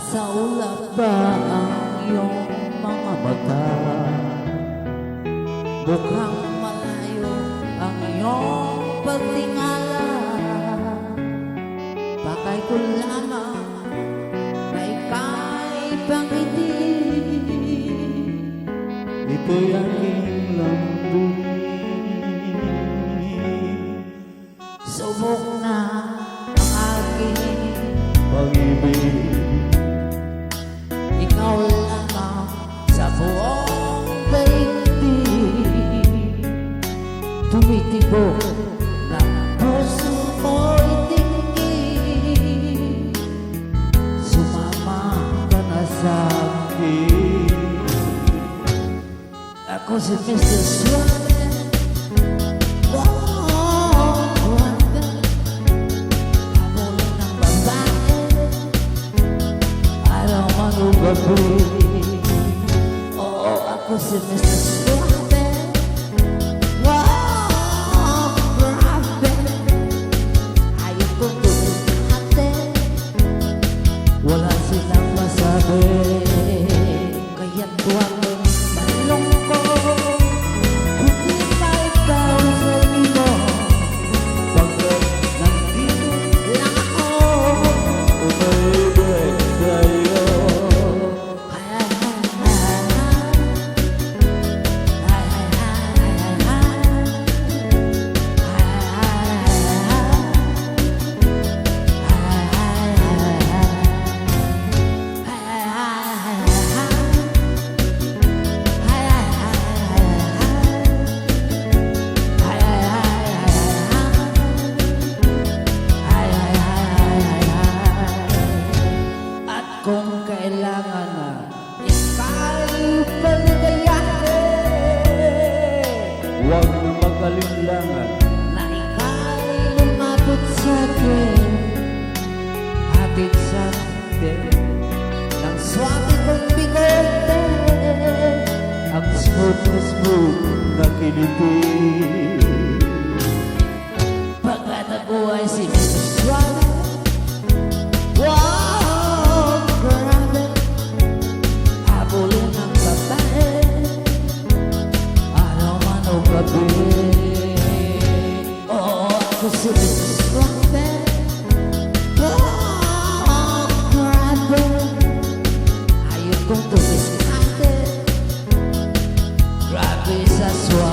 Sa ulap ba ang iyong mga mata? Mukhang malayo ang iyong pagtingala. Bakay ko lamang na ika'y pangiti. Ito'y aking lambing. Subok na ang aking Pag-ibig, ikaw lamang sa buong daigdig. Tumitibok na puso mo'y tingin. Sumama ka na sa akin. Ako si Mr. Suave. Oo, ako si Mr. Suave. Wow, grabe. Ayaw kong tumigate. Wala silang masabi. Kaya't huwag mong malungkot. Hindi na ikaw sa iyo. Pagkat nandito lang ako. umibig sa'yo. Kung kailangan na ika'y paligayahin, Huwag na mag-alinlangan, na ika'y lumapit sa akin, hatid sa atin ng swabe kong bigote, ang smooth na smooth na kiliti. pagkat ako ay si Mr. Suave. Wow, grabe. Habulin ang babae, araw man o gabi. Oo, ako si Mr. Suave. Wow, grabe. Ayaw kong tumiskate. Grabe sa suave.